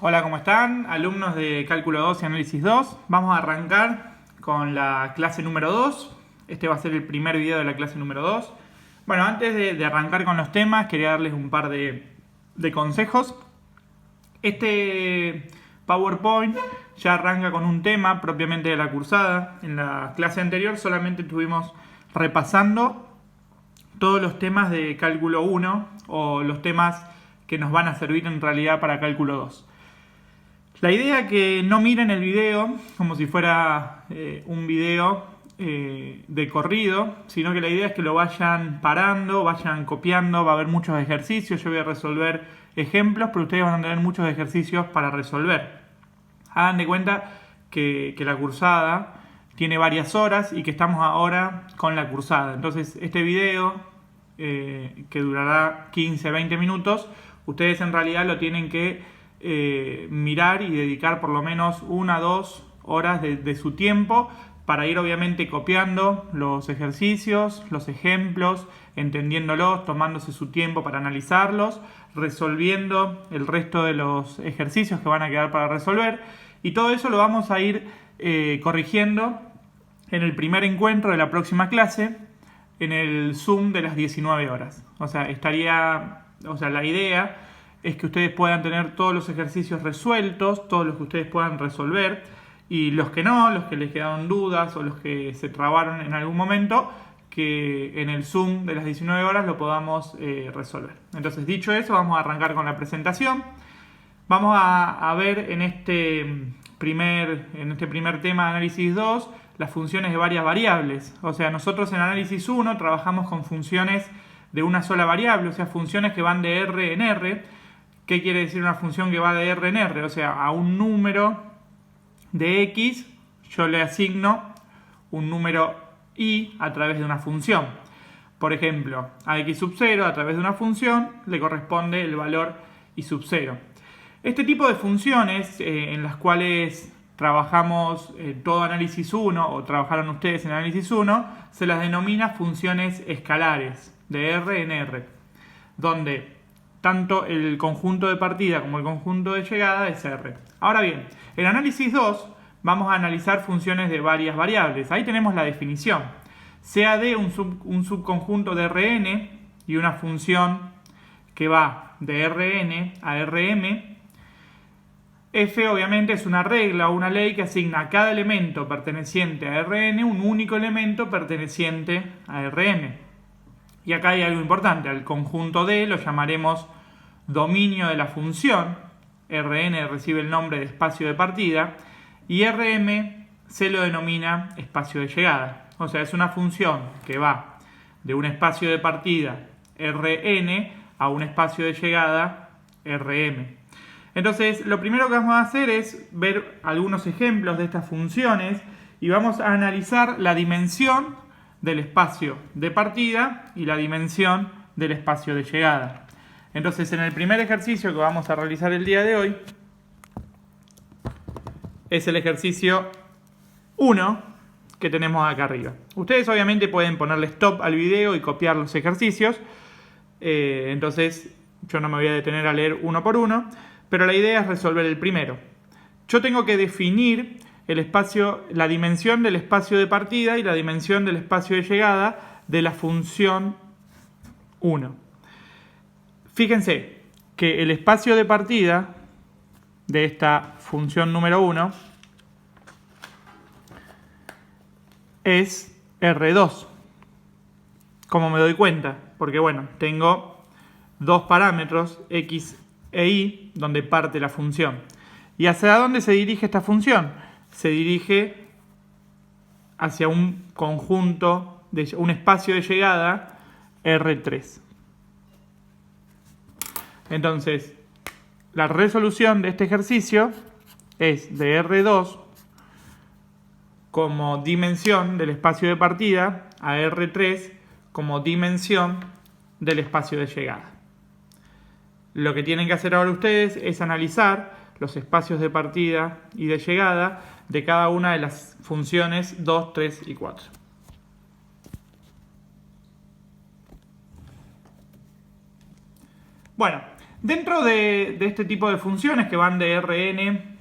Hola, ¿cómo están? Alumnos de Cálculo 2 y Análisis 2. Vamos a arrancar con la clase número 2. Este va a ser el primer video de la clase número 2. Bueno, antes de arrancar con los temas, quería darles un par de consejos. Este PowerPoint ya arranca con un tema propiamente de la cursada. En la clase anterior solamente estuvimos repasando todos los temas de Cálculo 1 o los temas que nos van a servir en realidad para Cálculo 2. La idea es que no miren el video como si fuera un video de corrido, sino que la idea es que lo vayan parando, vayan copiando, va a haber muchos ejercicios, yo voy a resolver ejemplos, pero ustedes van a tener muchos ejercicios para resolver. Hagan de cuenta que la cursada tiene varias horas y que estamos ahora con la cursada. Entonces este video, que durará 15-20 minutos, ustedes en realidad lo tienen que mirar y dedicar por lo menos 1 o 2 horas de su tiempo para ir obviamente copiando los ejercicios, los ejemplos, entendiéndolos, tomándose su tiempo para analizarlos, resolviendo el resto de los ejercicios que van a quedar para resolver, y todo eso lo vamos a ir corrigiendo en el primer encuentro de la próxima clase, en el Zoom de las 19 horas. O sea, la idea es que ustedes puedan tener todos los ejercicios resueltos, todos los que ustedes puedan resolver, y los que no, los que les quedaron dudas o los que se trabaron en algún momento, que en el Zoom de las 19 horas lo podamos resolver. Entonces, dicho eso, vamos a arrancar con la presentación. Vamos a ver en este primer tema de análisis 2 las funciones de varias variables. O sea, nosotros en análisis 1 trabajamos con funciones de una sola variable, o sea, funciones que van de R en R. ¿Qué quiere decir una función que va de R en R? O sea, a un número de X yo le asigno un número Y a través de una función. Por ejemplo, a X sub 0 a través de una función le corresponde el valor Y sub 0. Este tipo de funciones en las cuales trabajamos todo análisis 1 o trabajaron ustedes en análisis 1, se las denomina funciones escalares de R en R, donde tanto el conjunto de partida como el conjunto de llegada es R. Ahora bien, en análisis 2 vamos a analizar funciones de varias variables. Ahí tenemos la definición. Sea D un subconjunto de Rn y una función que va de Rn a Rm. F obviamente es una regla o una ley que asigna a cada elemento perteneciente a Rn un único elemento perteneciente a Rm. Y acá hay algo importante, al conjunto D lo llamaremos dominio de la función, Rn recibe el nombre de espacio de partida, y Rm se lo denomina espacio de llegada. O sea, es una función que va de un espacio de partida, Rn, a un espacio de llegada, Rm. Entonces, lo primero que vamos a hacer es ver algunos ejemplos de estas funciones y vamos a analizar la dimensión del espacio de partida y la dimensión del espacio de llegada. Entonces, en el primer ejercicio que vamos a realizar el día de hoy es el ejercicio 1 que tenemos acá arriba. Ustedes obviamente pueden ponerle stop al video y copiar los ejercicios. Entonces, yo no me voy a detener a leer uno por uno, pero la idea es resolver el primero. Yo tengo que definir el espacio, la dimensión del espacio de partida y la dimensión del espacio de llegada de la función 1. Fíjense que el espacio de partida de esta función número 1 es R2. ¿Cómo me doy cuenta? Porque bueno, tengo dos parámetros, X e Y, donde parte la función. ¿Y hacia dónde se dirige esta función? Se dirige hacia un conjunto, un espacio de llegada R3. Entonces, la resolución de este ejercicio es de R2 como dimensión del espacio de partida a R3 como dimensión del espacio de llegada. Lo que tienen que hacer ahora ustedes es analizar los espacios de partida y de llegada de cada una de las funciones 2, 3 y 4. Bueno, Dentro de este tipo de funciones que van de Rn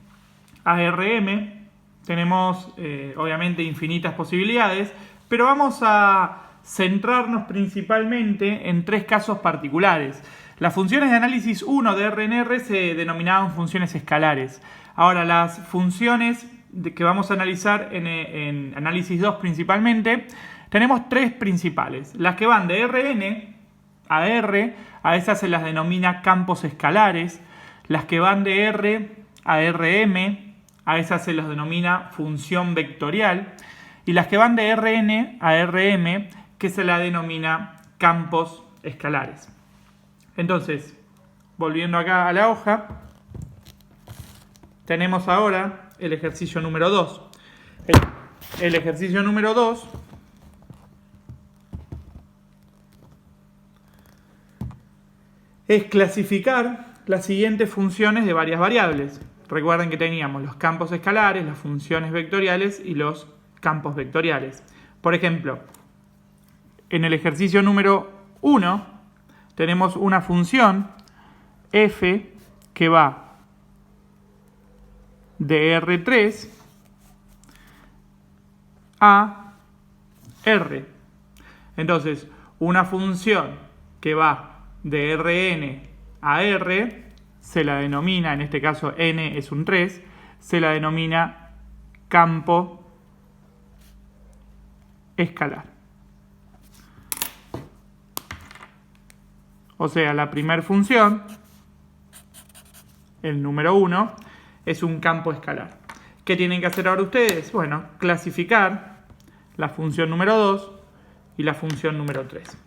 a Rm, tenemos obviamente infinitas posibilidades, pero vamos a centrarnos principalmente en tres casos particulares. Las funciones de análisis 1 de RNR se denominaban funciones escalares. Ahora, las funciones que vamos a analizar en análisis 2 principalmente, tenemos tres principales. Las que van de Rn a R, a esas se las denomina campos escalares. Las que van de R a Rm, a esas se las denomina función vectorial. Y las que van de Rn a Rm, que se la denomina campos escalares. Entonces, volviendo acá a la hoja, tenemos ahora el ejercicio número 2. El ejercicio número 2 es clasificar las siguientes funciones de varias variables. Recuerden que teníamos los campos escalares, las funciones vectoriales y los campos vectoriales. Por ejemplo, en el ejercicio número 1 tenemos una función f que va de R3 a R. Entonces, una función que va de Rn a R se la denomina, en este caso n es un 3, se la denomina campo escalar. O sea, la primera función, el número 1, es un campo escalar. ¿Qué tienen que hacer ahora ustedes? Bueno, clasificar la función número 2 y la función número 3.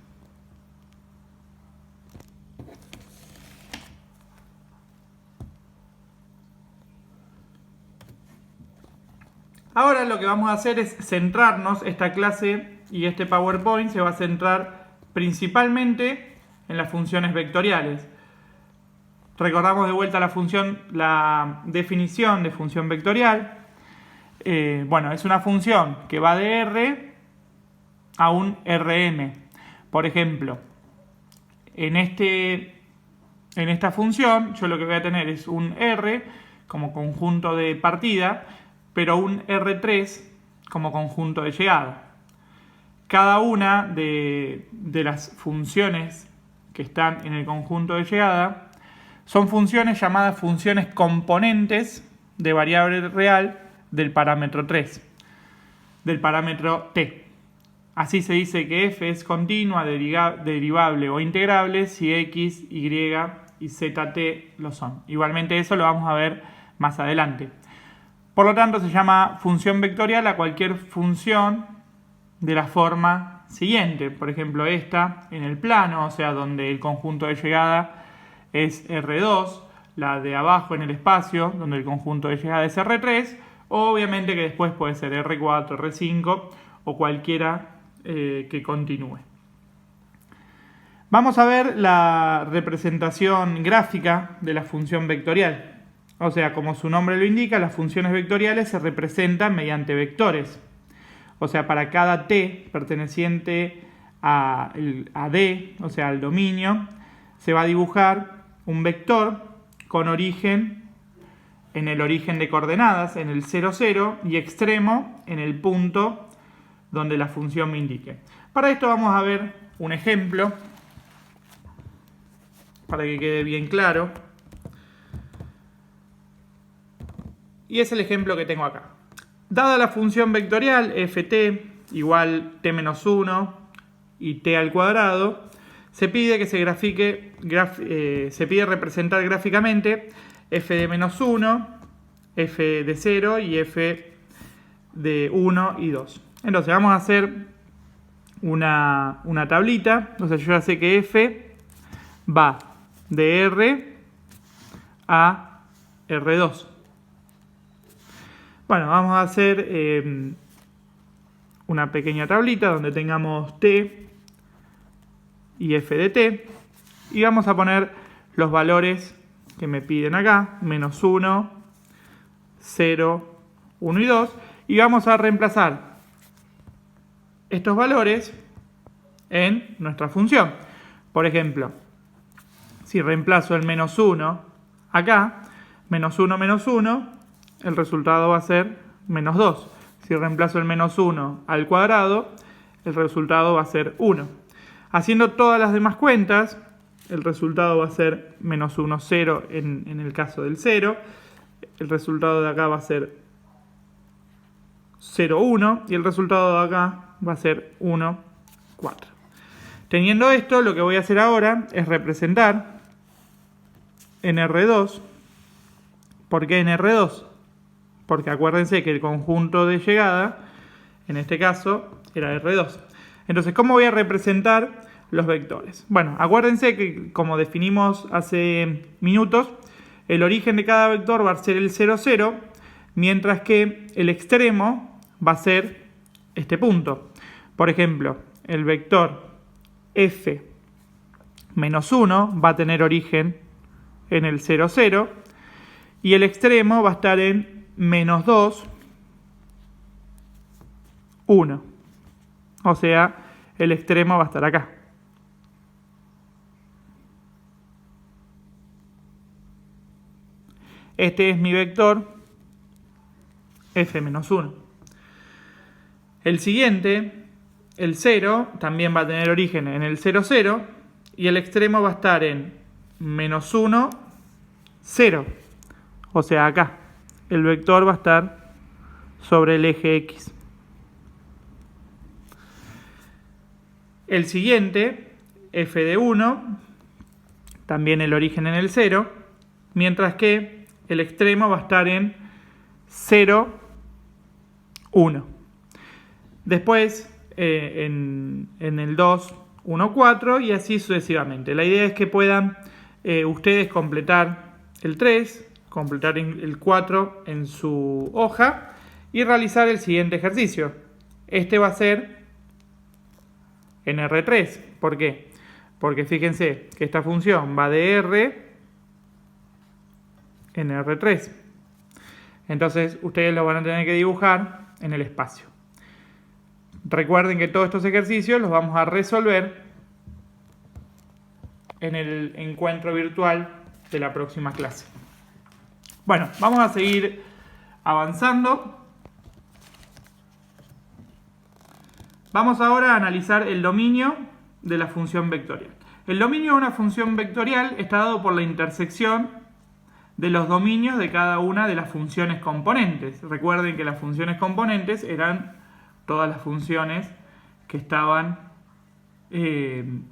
Ahora lo que vamos a hacer es centrarnos, esta clase y este PowerPoint se va a centrar principalmente en las funciones vectoriales. Recordamos de vuelta la definición de función vectorial. Bueno, es una función que va de R a un Rm. Por ejemplo, en esta función yo lo que voy a tener es un R como conjunto de partida, pero un R3 como conjunto de llegada. Cada una de las funciones que están en el conjunto de llegada son funciones llamadas funciones componentes de variable real del parámetro 3, del parámetro t. Así se dice que f es continua, derivable o integrable si x, y y zt lo son. Igualmente eso lo vamos a ver más adelante. Por lo tanto, se llama función vectorial a cualquier función de la forma siguiente. Por ejemplo, esta en el plano, o sea, donde el conjunto de llegada es R2, la de abajo en el espacio, donde el conjunto de llegada es R3, o obviamente que después puede ser R4, R5 o cualquiera que continúe. Vamos a ver la representación gráfica de la función vectorial. O sea, como su nombre lo indica, las funciones vectoriales se representan mediante vectores. O sea, para cada t perteneciente a D, o sea, al dominio, se va a dibujar un vector con origen en el origen de coordenadas, en el 0, 0, y extremo en el punto donde la función me indique. Para esto vamos a ver un ejemplo, para que quede bien claro. Y es el ejemplo que tengo acá. Dada la función vectorial ft igual t menos 1 y t al cuadrado, se pide que se pide representar gráficamente f de menos 1, f de 0 y f de 1 y 2. Entonces vamos a hacer una tablita. Entonces yo ya sé que f va de R a R2. Bueno, vamos a hacer una pequeña tablita donde tengamos t y f de t. Y vamos a poner los valores que me piden acá. Menos 1, 0, 1 y 2. Y vamos a reemplazar estos valores en nuestra función. Por ejemplo, si reemplazo el menos 1 acá, menos 1, el resultado va a ser menos 2. Si reemplazo el menos 1 al cuadrado, el resultado va a ser 1. Haciendo todas las demás cuentas, el resultado va a ser menos 1, 0 en el caso del 0. El resultado de acá va a ser 0, 1. Y el resultado de acá va a ser 1, 4. Teniendo esto, lo que voy a hacer ahora es representar en R2. ¿Por qué en R2? Porque acuérdense que el conjunto de llegada, en este caso, era R2. Entonces, ¿cómo voy a representar los vectores? Bueno, acuérdense que como definimos hace minutos, el origen de cada vector va a ser el 0, 0, mientras que el extremo va a ser este punto. Por ejemplo, el vector f menos 1 va a tener origen en el 0, 0, y el extremo va a estar en menos 2, 1. O sea, el extremo va a estar acá. Este es mi vector f menos 1. El siguiente, el 0, también va a tener origen en el 0, 0, y el extremo va a estar en menos 1, 0. O sea, acá. El vector va a estar sobre el eje X. El siguiente, f de 1, también el origen en el 0, mientras que el extremo va a estar en 0, 1. Después, en el 2, 1, 4 y así sucesivamente. La idea es que puedan ustedes completar el 3, completar el 4 en su hoja y realizar el siguiente ejercicio. Este va a ser en R3. ¿Por qué? Porque fíjense que esta función va de R en R3. Entonces ustedes lo van a tener que dibujar en el espacio. Recuerden que todos estos ejercicios los vamos a resolver en el encuentro virtual de la próxima clase. Bueno, vamos a seguir avanzando. Vamos ahora a analizar el dominio de la función vectorial. El dominio de una función vectorial está dado por la intersección de los dominios de cada una de las funciones componentes. Recuerden que las funciones componentes eran todas las funciones que estaban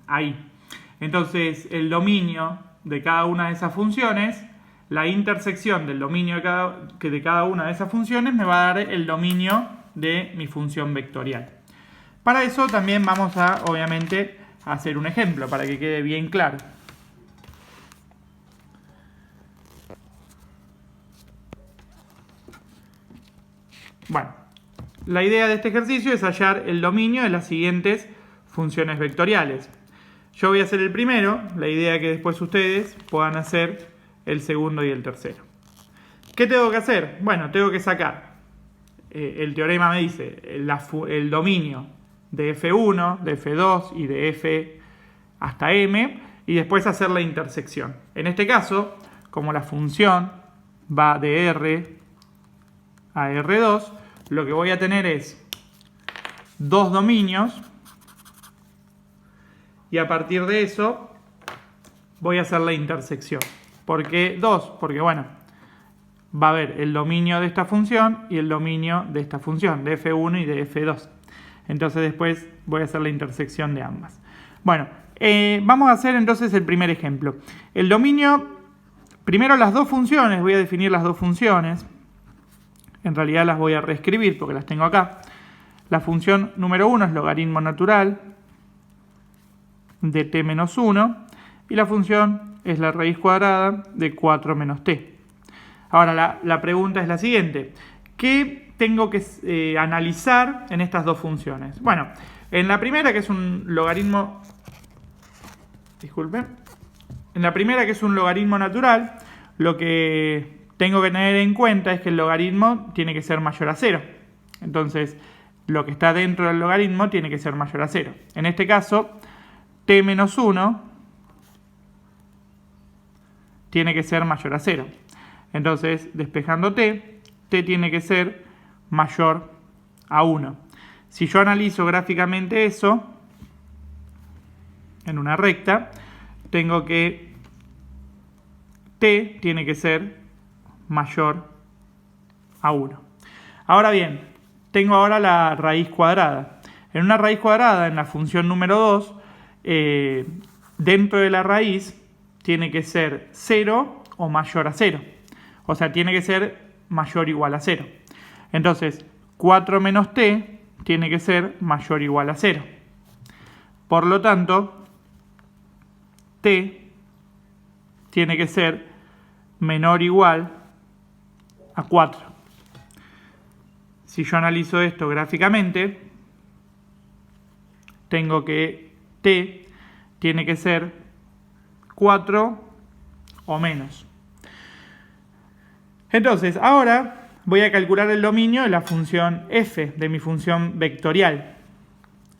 ahí. Entonces, el dominio de cada una de esas funciones, la intersección del dominio de cada una de esas funciones me va a dar el dominio de mi función vectorial. Para eso también vamos a, obviamente, hacer un ejemplo para que quede bien claro. Bueno, la idea de este ejercicio es hallar el dominio de las siguientes funciones vectoriales. Yo voy a hacer el primero, la idea es que después ustedes puedan hacer el segundo y el tercero. ¿Qué tengo que hacer? Bueno, tengo que sacar, el teorema me dice, el dominio de F1, de F2 y de F hasta M, y después hacer la intersección. En este caso, como la función va de R a R2, lo que voy a tener es dos dominios, y a partir de eso voy a hacer la intersección. ¿Por qué 2? Porque bueno, va a haber el dominio de esta función y el dominio de esta función, de F1 y de F2. Entonces después voy a hacer la intersección de ambas. Bueno, vamos a hacer entonces el primer ejemplo. El dominio, primero las dos funciones, voy a definir las dos funciones. En realidad las voy a reescribir porque las tengo acá. La función número 1 es logaritmo natural de t menos 1 y la función es la raíz cuadrada de 4 menos t. Ahora la pregunta es la siguiente. ¿Qué tengo que analizar en estas dos funciones? Bueno, en la primera que es un logaritmo... Disculpen. En la primera que es un logaritmo natural, lo que tengo que tener en cuenta es que el logaritmo tiene que ser mayor a 0. Entonces, lo que está dentro del logaritmo tiene que ser mayor a 0. En este caso, t menos 1 tiene que ser mayor a 0. Entonces, despejando t tiene que ser mayor a 1. Si yo analizo gráficamente eso, en una recta, tengo que t tiene que ser mayor a 1. Ahora bien, tengo ahora la raíz cuadrada. En una raíz cuadrada, en la función número 2, dentro de la raíz tiene que ser 0 o mayor a 0. O sea, tiene que ser mayor o igual a 0. Entonces, 4 menos t tiene que ser mayor o igual a 0. Por lo tanto, t tiene que ser menor o igual a 4. Si yo analizo esto gráficamente, tengo que t tiene que ser 4 o menos. Entonces, ahora voy a calcular el dominio de la función f, de mi función vectorial.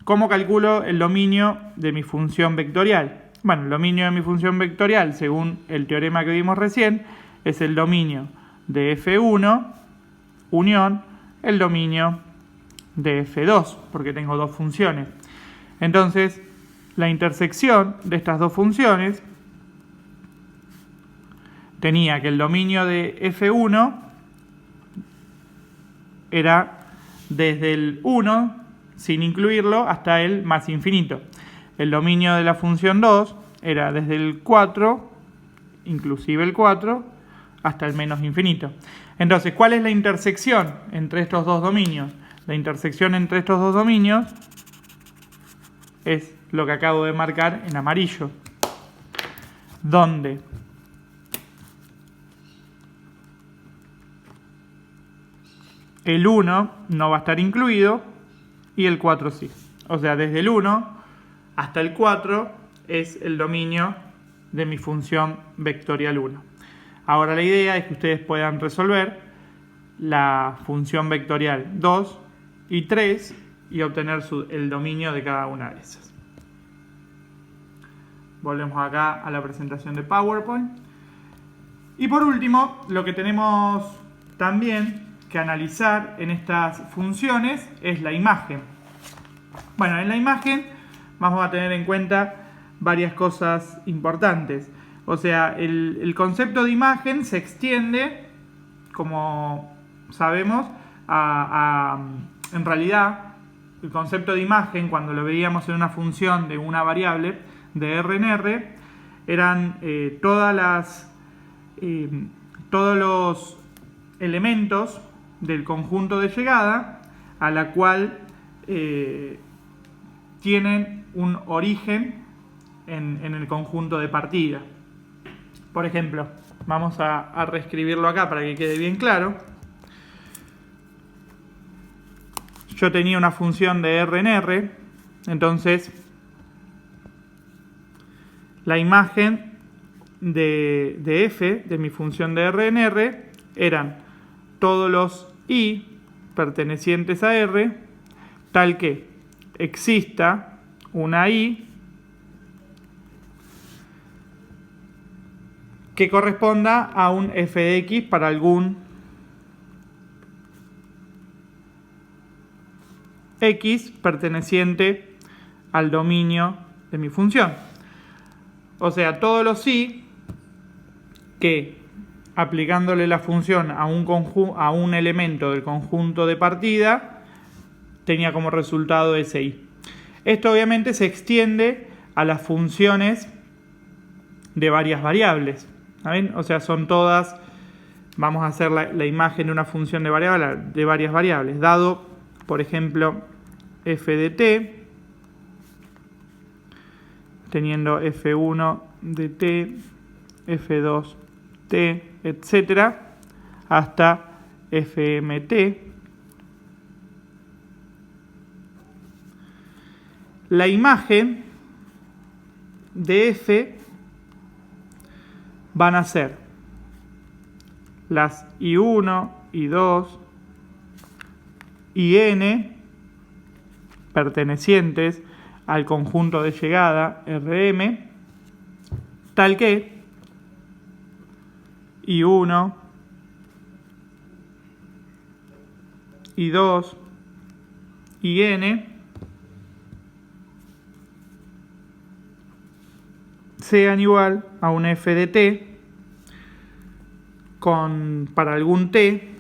¿Cómo calculo el dominio de mi función vectorial? Bueno, el dominio de mi función vectorial, según el teorema que vimos recién, es el dominio de f1 unión el dominio de f2, porque tengo dos funciones. Entonces, la intersección de estas dos funciones tenía que el dominio de f1 era desde el 1, sin incluirlo, hasta el más infinito. El dominio de la función 2 era desde el 4, inclusive el 4, hasta el menos infinito. Entonces, ¿cuál es la intersección entre estos dos dominios? La intersección entre estos dos dominios es lo que acabo de marcar en amarillo, donde el 1 no va a estar incluido y el 4 sí. O sea, desde el 1 hasta el 4 es el dominio de mi función vectorial 1. Ahora la idea es que ustedes puedan resolver la función vectorial 2 y 3 y obtener el dominio de cada una de esas. Volvemos acá a la presentación de PowerPoint. Y por último, lo que tenemos también que analizar en estas funciones es la imagen. Bueno, en la imagen vamos a tener en cuenta varias cosas importantes. O sea, el concepto de imagen se extiende, como sabemos, en realidad el concepto de imagen, cuando lo veíamos en una función de una variable de R en R, eran todos los elementos del conjunto de llegada a la cual tienen un origen en el conjunto de partida. Por ejemplo, vamos a reescribirlo acá para que quede bien claro. Yo tenía una función de R en R, entonces la imagen de f, de mi función de R en R, eran todos los i pertenecientes a R, tal que exista una i que corresponda a un f de x para algún x perteneciente al dominio de mi función. O sea, todos los i que, aplicándole la función a un elemento del conjunto de partida, tenía como resultado ese i. Esto obviamente se extiende a las funciones de varias variables. ¿Saben? O sea, son todas, vamos a hacer la imagen de una función de varias variables. Dado, por ejemplo, f de t, teniendo f1 de t, f2 t, etcétera, hasta fmt. La imagen de f van a ser las i1, i2, y n pertenecientes al conjunto de llegada Rm, tal que y 1, y 2, y n sean igual a un f de t para algún t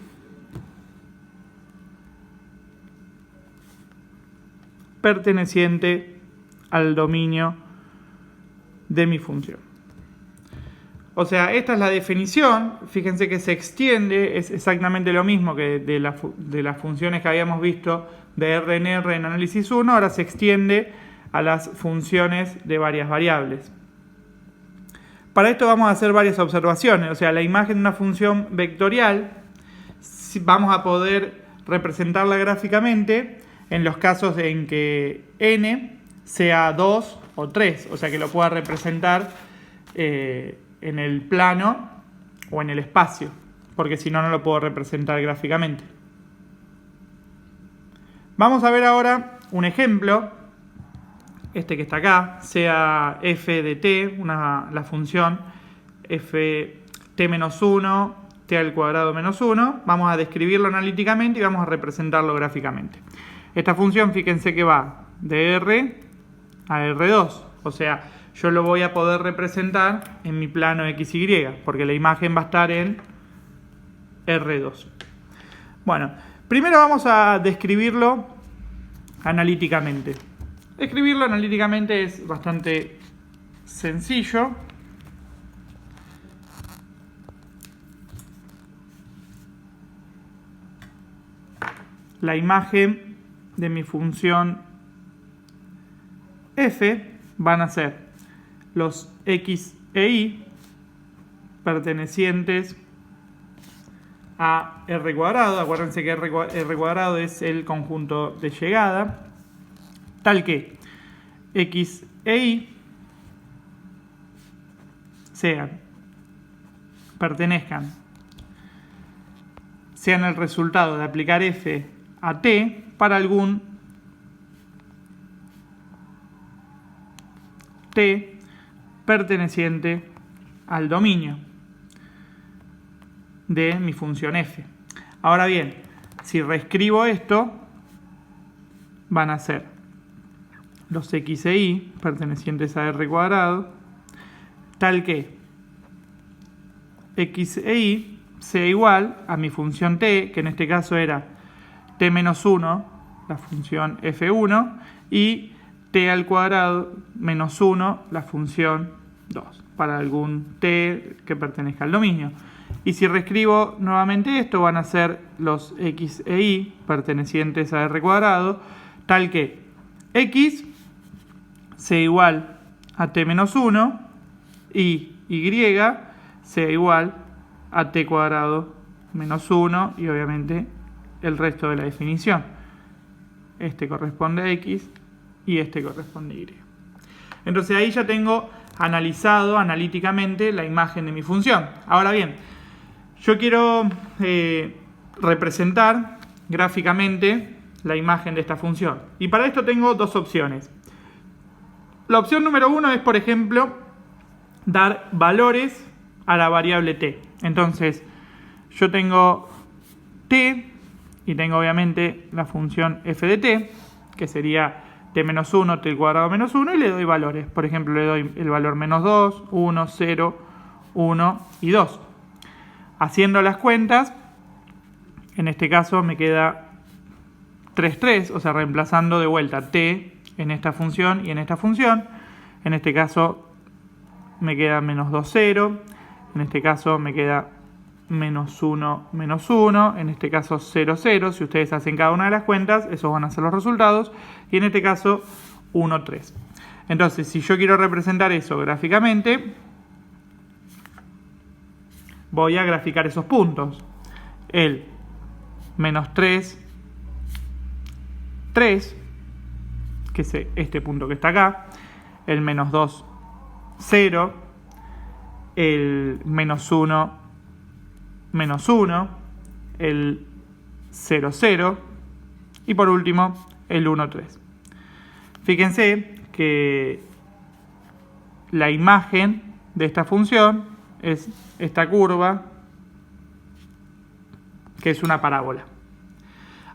perteneciente al dominio de mi función. O sea, esta es la definición. Fíjense que se extiende, es exactamente lo mismo que de las funciones que habíamos visto de R en R en análisis 1, ahora se extiende a las funciones de varias variables. Para esto vamos a hacer varias observaciones. O sea, la imagen de una función vectorial vamos a poder representarla gráficamente en los casos en que n sea 2 o 3. O sea, que lo pueda representar en el plano o en el espacio. Porque si no, no lo puedo representar gráficamente. Vamos a ver ahora un ejemplo. Este que está acá, sea f de t, la función f t menos 1, t al cuadrado menos 1. Vamos a describirlo analíticamente y vamos a representarlo gráficamente. Esta función, fíjense que va de R a R2. O sea, yo lo voy a poder representar en mi plano XY, porque la imagen va a estar en R2. Bueno, primero vamos a describirlo analíticamente. Escribirlo analíticamente es bastante sencillo. La imagen de mi función f van a ser los x e y pertenecientes a r cuadrado. Acuérdense que r cuadrado es el conjunto de llegada. Tal que x e y sean el resultado de aplicar f a t para algún t perteneciente al dominio de mi función f. Ahora bien, si reescribo esto, van a ser los x e y pertenecientes a r cuadrado, tal que x e y sea igual a mi función t, que en este caso era t menos 1, la función f1, y t al cuadrado menos 1, la función 2, para algún t que pertenezca al dominio. Y si reescribo nuevamente esto, van a ser los x e y pertenecientes a r cuadrado, tal que x sea igual a t menos 1 y y sea igual a t cuadrado menos 1 y obviamente el resto de la definición. Este corresponde a x y este corresponde a y. Entonces ahí ya tengo analizado analíticamente la imagen de mi función. Ahora bien, yo quiero representar gráficamente la imagen de esta función. Y para esto tengo dos opciones. La opción número 1 es, por ejemplo, dar valores a la variable t. Entonces, yo tengo t y tengo obviamente la función f de t, que sería t menos 1, t al cuadrado menos 1, y le doy valores. Por ejemplo, le doy el valor menos 2, 1, 0, 1 y 2. Haciendo las cuentas, en este caso me queda 3, 3, o sea, reemplazando de vuelta t en esta función y en esta función. En este caso me queda menos 2, 0. En este caso me queda menos 1, menos 1. En este caso 0, 0. Si ustedes hacen cada una de las cuentas, esos van a ser los resultados. Y en este caso 1, 3. Entonces, si yo quiero representar eso gráficamente, voy a graficar esos puntos. El menos 3, 3, que es este punto que está acá. El menos 2, 0. El menos 1, menos 1. El 0, 0. Y por último, el 1, 3. Fíjense que la imagen de esta función es esta curva que es una parábola.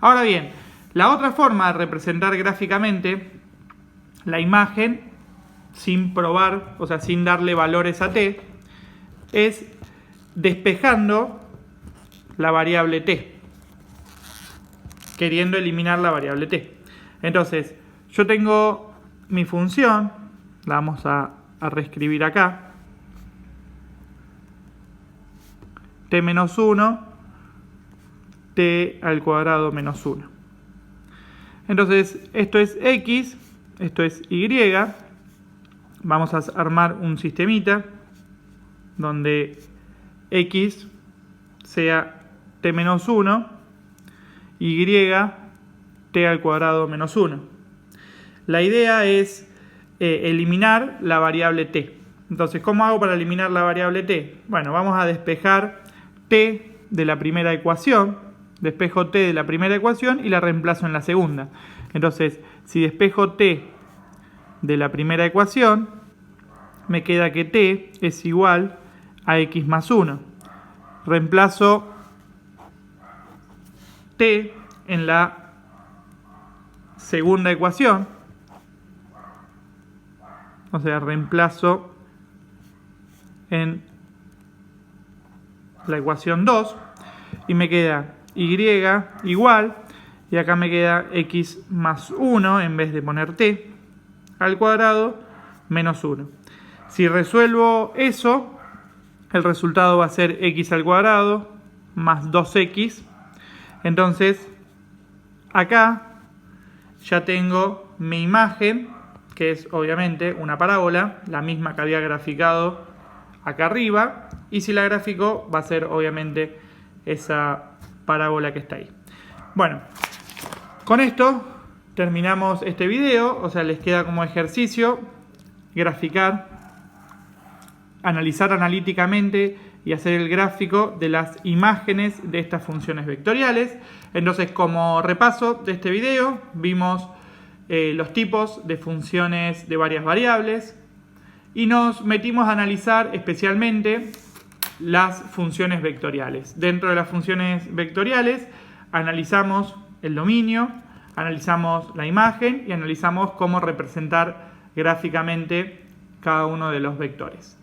Ahora bien, la otra forma de representar gráficamente la imagen sin probar, o sea, sin darle valores a t, es despejando la variable t, queriendo eliminar la variable t. Entonces, yo tengo mi función, la vamos a reescribir acá, t menos 1, t al cuadrado menos 1. Entonces, esto es x, esto es y. Vamos a armar un sistemita donde x sea t menos 1, y t al cuadrado menos 1. La idea es eliminar la variable t. Entonces, ¿cómo hago para eliminar la variable t? Bueno, vamos a despejar t de la primera ecuación. Despejo t de la primera ecuación y la reemplazo en la segunda. Entonces, si despejo t de la primera ecuación, me queda que t es igual a x más 1. Reemplazo t en la segunda ecuación. O sea, reemplazo en la ecuación 2 y me queda y igual, y acá me queda x más 1 en vez de poner t al cuadrado menos 1. Si resuelvo eso, el resultado va a ser x al cuadrado más 2x. Entonces, acá ya tengo mi imagen, que es obviamente una parábola, la misma que había graficado acá arriba, y si la grafico va a ser obviamente esa parábola que está ahí. Bueno, con esto terminamos este video, o sea, les queda como ejercicio graficar, analizar analíticamente y hacer el gráfico de las imágenes de estas funciones vectoriales. Entonces, como repaso de este video, vimos los tipos de funciones de varias variables y nos metimos a analizar especialmente las funciones vectoriales. Dentro de las funciones vectoriales analizamos el dominio, analizamos la imagen y analizamos cómo representar gráficamente cada uno de los vectores.